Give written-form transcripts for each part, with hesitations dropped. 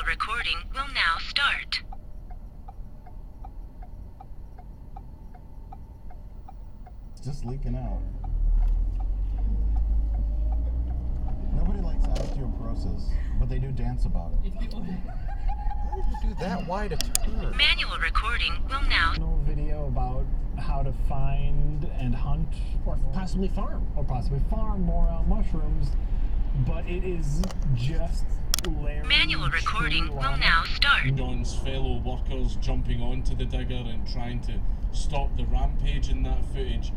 Recording will now start. It's just leaking out. Nobody likes osteoporosis, but they do dance about it. Why did you do that wide a turn? Manual recording will now. No video about how to find and hunt, or possibly farm more mushrooms, but it is just. Manual recording will now start. John's fellow workers jumping onto the digger and trying to stop the rampage in that footage,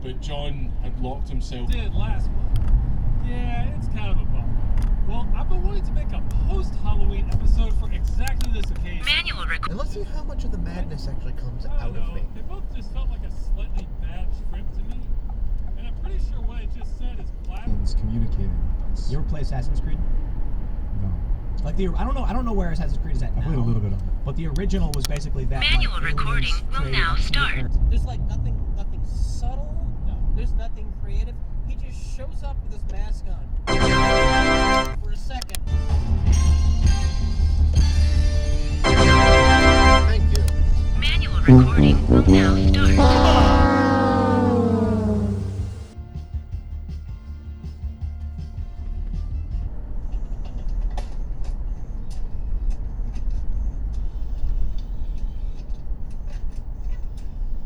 but John had locked himself. Did last month. Yeah, it's kind of a bummer. Well, I've been wanting to make a post-Halloween episode for exactly this occasion. Manual recording. And let's see how much of the madness actually comes out of me. They both just felt like a slightly bad script to me, and I'm pretty sure what I just said is black. It's communicating with us. You ever play Assassin's Creed? No. Like I don't know where Assassin's Creed is at now. I played a little bit of it. But the original was basically that. Manual recording will now start. There's like nothing subtle. No. There's nothing creative. He just shows up with his mask on for a second. Thank you. Manual recording will now start.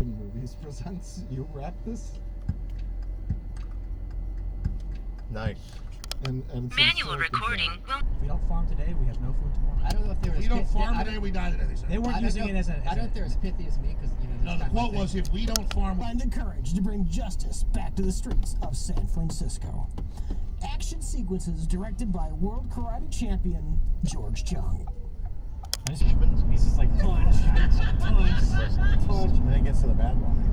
Movies presents. You wrap this? Nice. And it's Manual recording will. If we don't farm today, we have no food tomorrow. I don't know if there was. If we don't farm today, we die today. They weren't using it as a. I don't know if they're as pithy as me because No, the quote was, "If we don't farm." Find the courage to bring justice back to the streets of San Francisco. Action sequences directed by world karate champion George Chung. He's just like punch, punch. And then it gets to the bad one.